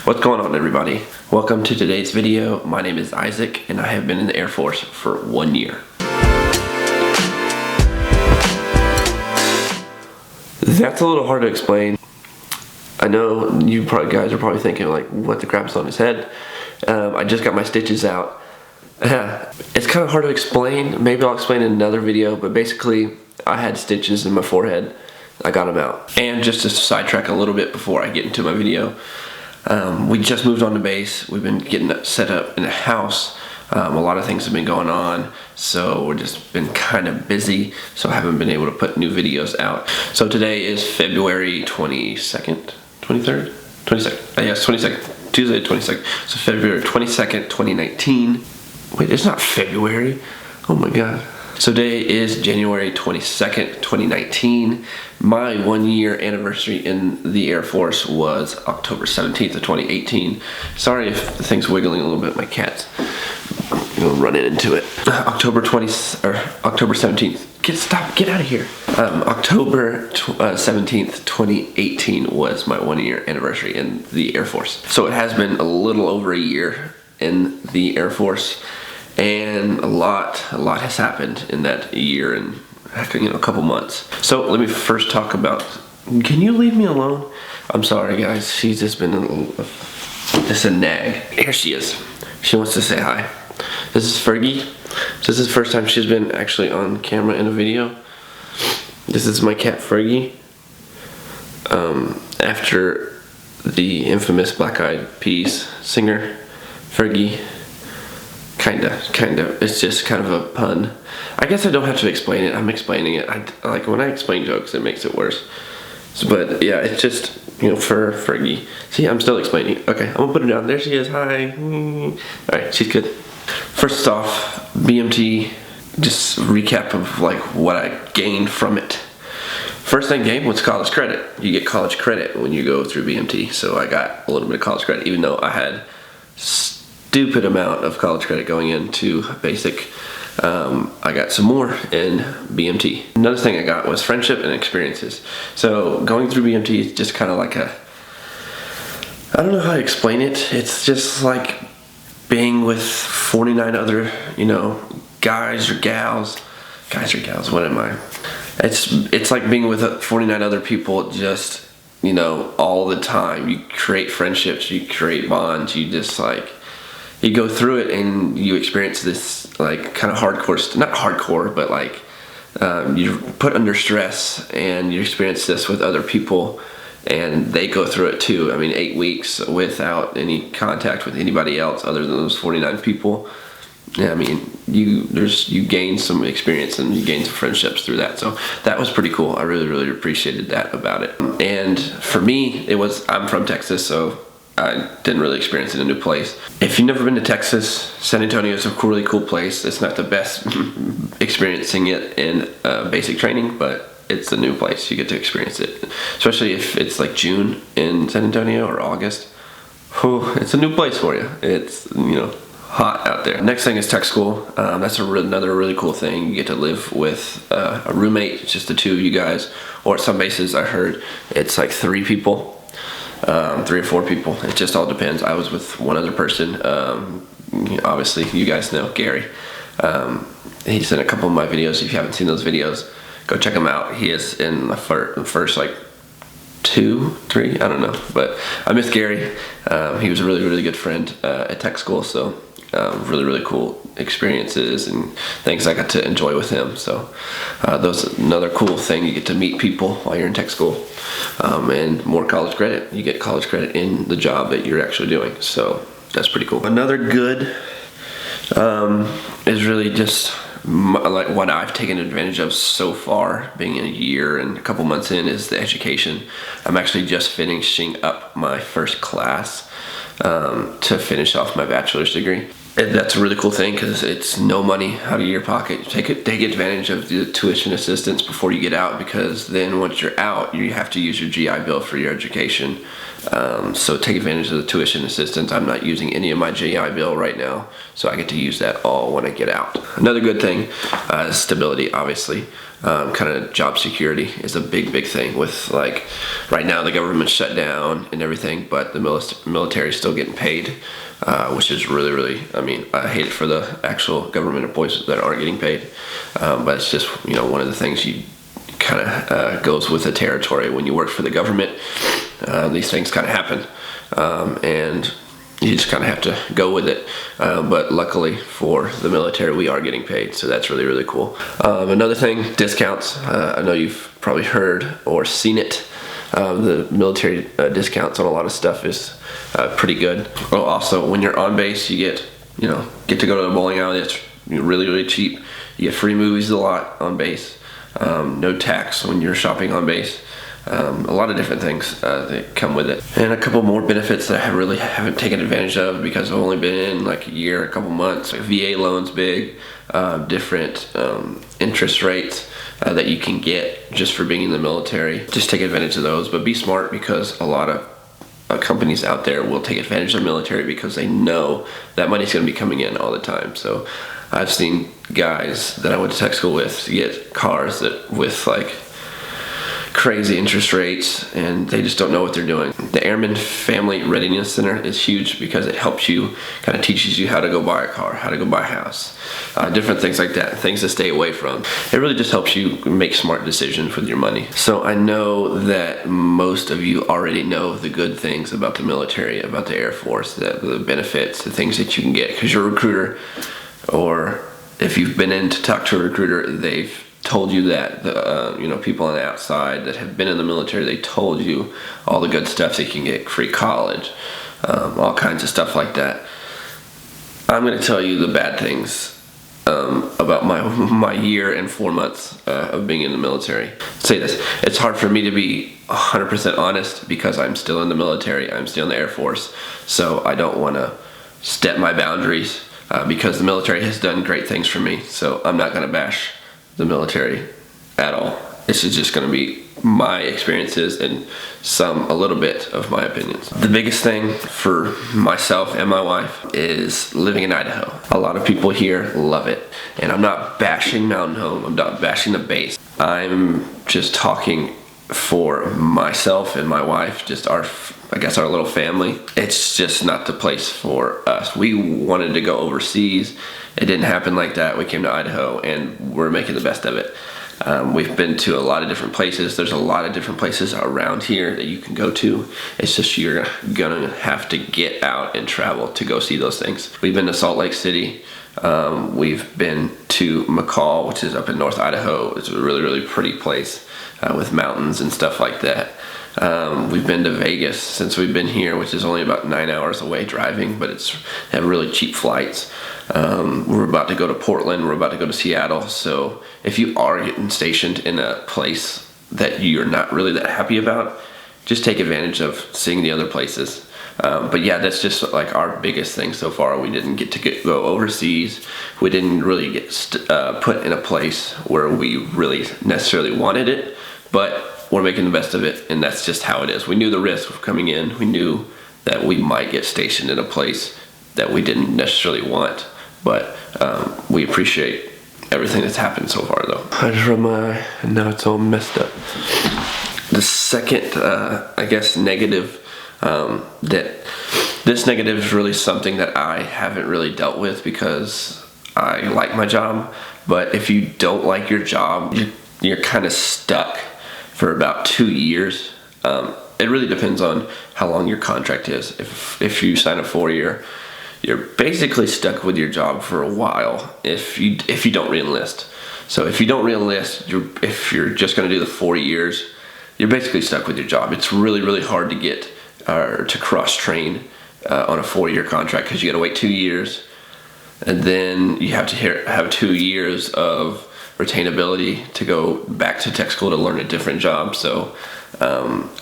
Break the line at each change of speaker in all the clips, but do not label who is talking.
What's going on, everybody? Welcome to today's video. My name is Isaac and I have been in the Air Force for 1 year. That's a little hard to explain. I know you guys are probably thinking like, what the crap's on his head? I just got my stitches out. It's kind of hard to explain. Maybe I'll explain in another video, but basically I had stitches in my forehead. I got them out. And just to sidetrack a little bit before I get into my video, we just moved on to base. We've been getting set up in the house. A lot of things have been going on, so we're just been kind of busy, so I haven't been able to put new videos out. So today is February 22nd, 23rd? 22nd, yes, 22nd, Tuesday 22nd. So February 22nd, 2019. Wait, it's not February. Oh my God. So today is January 22nd, 2019. My 1 year anniversary in the Air Force was October 17th of 2018. Sorry if the thing's wiggling a little bit, my cat's running into it. October 17th. Get out of here. October 17th, 2018 was my 1 year anniversary in the Air Force. So it has been a little over a year in the Air Force. And a lot has happened in that year and a couple months. So let me first talk about, can you leave me alone? I'm sorry guys, she's just been just a nag. Here she is. She wants to say hi. This is Fergie. This is the first time she's been actually on camera in a video. This is my cat Fergie. After the infamous Black Eyed Peas singer, Fergie. Kinda. It's just kind of a pun. I guess I don't have to explain it. I'm explaining it. Like when I explain jokes, it makes it worse. But yeah, it's just, for Fergie. See, I'm still explaining. Okay, I'm gonna put her down. There she is. Hi. Alright, she's good. First off, BMT, just recap of like what I gained from it. First thing I gained was college credit. You get college credit when you go through BMT. So I got a little bit of college credit, even though I had stupid amount of college credit going into basic. I got some more in BMT. Another thing I got was friendship and experiences. So going through BMT is just kind of like I don't know how to explain it. It's just like being with 49 other, guys or gals, what am I? It's like being with 49 other people just, all the time. You create friendships, you create bonds, you just like, you go through it and you experience this like kind of hardcore, not hardcore, but like you're put under stress and you experience this with other people and they go through it too. I mean, 8 weeks without any contact with anybody else other than those 49 people. Yeah, I mean, you gain some experience and you gain some friendships through that. So that was pretty cool. I really appreciated that about it. And for me, I'm from Texas, so I didn't really experience it in a new place. If you've never been to Texas, San Antonio is a really cool place. It's not the best experiencing it in basic training, but it's a new place. You get to experience it, especially if it's like June in San Antonio or August. Whew, it's a new place for you. It's hot out there. Next thing is tech school. That's another really cool thing. You get to live with a roommate. It's just the two of you guys, or at some bases I heard it's like 3 people. 3 or 4 people. It just all depends. I was with one other person. Obviously, you guys know Gary. He's in a couple of my videos. If you haven't seen those videos, go check him out. He is in the first like 2, 3, I don't know. But I miss Gary. He was a really good friend at tech school. So really cool experiences and things I got to enjoy with him. So those another cool thing. You get to meet people while you're in tech school. And more college credit. You get college credit in the job that you're actually doing. So that's pretty cool. Another good is really just like what I've taken advantage of so far, being in a year and a couple months in, is the education. I'm actually just finishing up my first class to finish off my bachelor's degree. And that's a really cool thing because it's no money out of your pocket. Take advantage of the tuition assistance before you get out, because then once you're out, you have to use your GI Bill for your education. So take advantage of the tuition assistance. I'm not using any of my GI Bill right now, so I get to use that all when I get out. Another good thing is stability, obviously. kind of job security is a big thing with, like, right now the government's shut down and everything, but the military is still getting paid, which is really, I mean, I hate it for the actual government employees that aren't getting paid, but it's just, you know, one of the things you kind of goes with the territory when you work for the government. These things kind of happen, and you just kind of have to go with it. But luckily for the military, we are getting paid, so that's really cool. Another thing, discounts. I know you've probably heard or seen it. The military discounts on a lot of stuff is pretty good. Oh, also, when you're on base, you get to go to a bowling alley. It's really cheap. You get free movies a lot on base. No tax when you're shopping on base. A lot of different things that come with it, and a couple more benefits that I really haven't taken advantage of because I've only been in like a year, a couple months. Like VA loans, big, different interest rates that you can get just for being in the military. Just take advantage of those, but be smart, because a lot of companies out there will take advantage of the military because they know that money's going to be coming in all the time. So I've seen guys that I went to tech school with get cars that with like crazy interest rates, and they just don't know what they're doing. The Airman Family Readiness Center is huge because it helps you, kind of teaches you how to go buy a car, how to go buy a house, different things like that, things to stay away from. It really just helps you make smart decisions with your money. So I know that most of you already know the good things about the military, about the Air Force, the benefits, the things that you can get, because you're a recruiter, or if you've been in to talk to a recruiter, they've told you that. The people on the outside that have been in the military, they told you all the good stuff that you can get, free college, all kinds of stuff like that. I'm going to tell you the bad things about my year and 4 months of being in the military. Say this, it's hard for me to be 100% honest because I'm still in the military, I'm still in the Air Force, so I don't want to step my boundaries because the military has done great things for me, so I'm not going to bash the military at all. This is just going to be my experiences and a little bit of my opinions. The biggest thing for myself and my wife is living in Idaho. A lot of people here love it, and I'm not bashing Mountain Home, I'm not bashing the base. I'm just talking for myself and my wife, just our little family. It's just not the place for us. We wanted to go overseas. It didn't happen like that. We came to Idaho and we're making the best of it. We've been to a lot of different places. There's a lot of different places around here that you can go to. It's just you're gonna have to get out and travel to go see those things. We've been to Salt Lake City. We've been to McCall, which is up in North Idaho. It's a really pretty place with mountains and stuff like that. We've been to Vegas since we've been here, which is only about 9 hours away driving, but it's have really cheap flights. We're about to go to Portland, we're about to go to Seattle, so if you are getting stationed in a place that you're not really that happy about, just take advantage of seeing the other places. But yeah, that's just like our biggest thing so far. We didn't get to go overseas. We didn't really get put in a place where we really necessarily wanted it, but we're making the best of it, and that's just how it is. We knew the risk of coming in. We knew that we might get stationed in a place that we didn't necessarily want, but we appreciate everything that's happened so far, though. I just rubbed my eye, and now it's all messed up. The second, negative, this negative is really something that I haven't really dealt with because I like my job, but if you don't like your job, you're kind of stuck for about 2 years. It really depends on how long your contract is. If you sign a 4-year, you're basically stuck with your job for a while if you don't re-enlist. So if you don't re-enlist, if you're just going to do the 4 years, you're basically stuck with your job. It's really hard to get to cross-train on a 4-year contract because you got to wait 2 years, and then you have to have 2 years of retainability to go back to tech school to learn a different job. So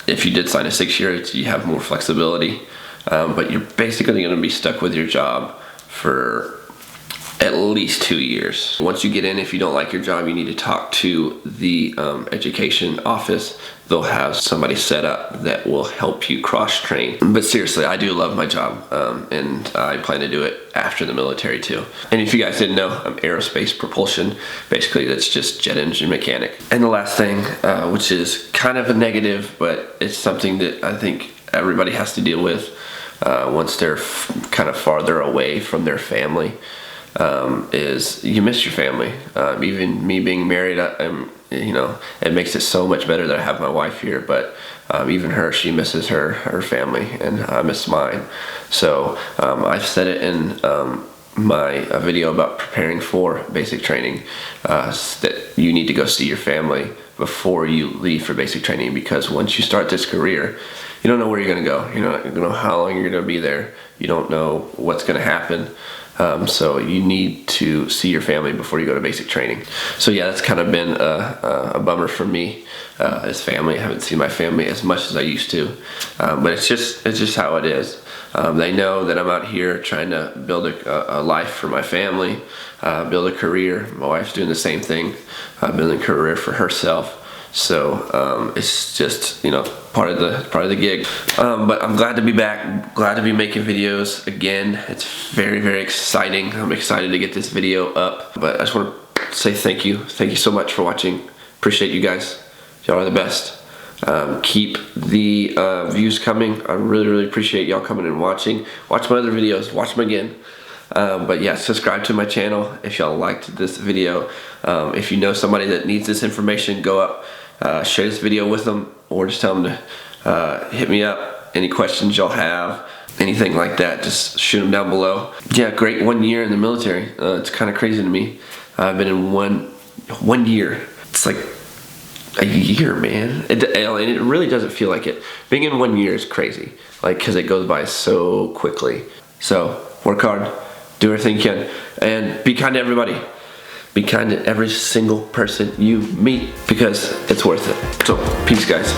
if you did sign a 6-year, you have more flexibility, but you're basically going to be stuck with your job for at least 2 years. Once you get in, if you don't like your job, you need to talk to the education office. They'll have somebody set up that will help you cross-train. But seriously, I do love my job, and I plan to do it after the military too. And if you guys didn't know, I'm aerospace propulsion. Basically, that's just jet engine mechanic. And the last thing, which is kind of a negative, but it's something that I think everybody has to deal with once they're kind of farther away from their family, is you miss your family. Even me being married, it makes it so much better that I have my wife here, but even her, she misses her family, and I miss mine. So I've said it in my video about preparing for basic training, that you need to go see your family before you leave for basic training, because once you start this career, you don't know where you're going to go. You don't know how long you're going to be there. You don't know what's going to happen. So you need to see your family before you go to basic training. So yeah, that's kind of been a bummer for me as family. I haven't seen my family as much as I used to, but it's just how it is. They know that I'm out here trying to build a life for my family, build a career. My wife's doing the same thing, building a career for herself. So it's just, part of the gig. But I'm glad to be back, glad to be making videos again. It's very, very exciting. I'm excited to get this video up. But I just want to say thank you so much for watching. Appreciate you guys. Y'all are the best. Keep the views coming. I really, really appreciate y'all coming and watching. Watch my other videos, watch them again. But yeah, subscribe to my channel if y'all liked this video. If you know somebody that needs this information, go up, share this video with them, or just tell them to hit me up. Any questions y'all have, anything like that, just shoot them down below. Yeah, great 1 year in the military. It's kind of crazy to me. I've been in one year. It's like a year, man. It really doesn't feel like it. Being in 1 year is crazy, because it goes by so quickly. So work hard, do everything you can, and be kind to everybody. Be kind to every single person you meet, because it's worth it. So peace, guys.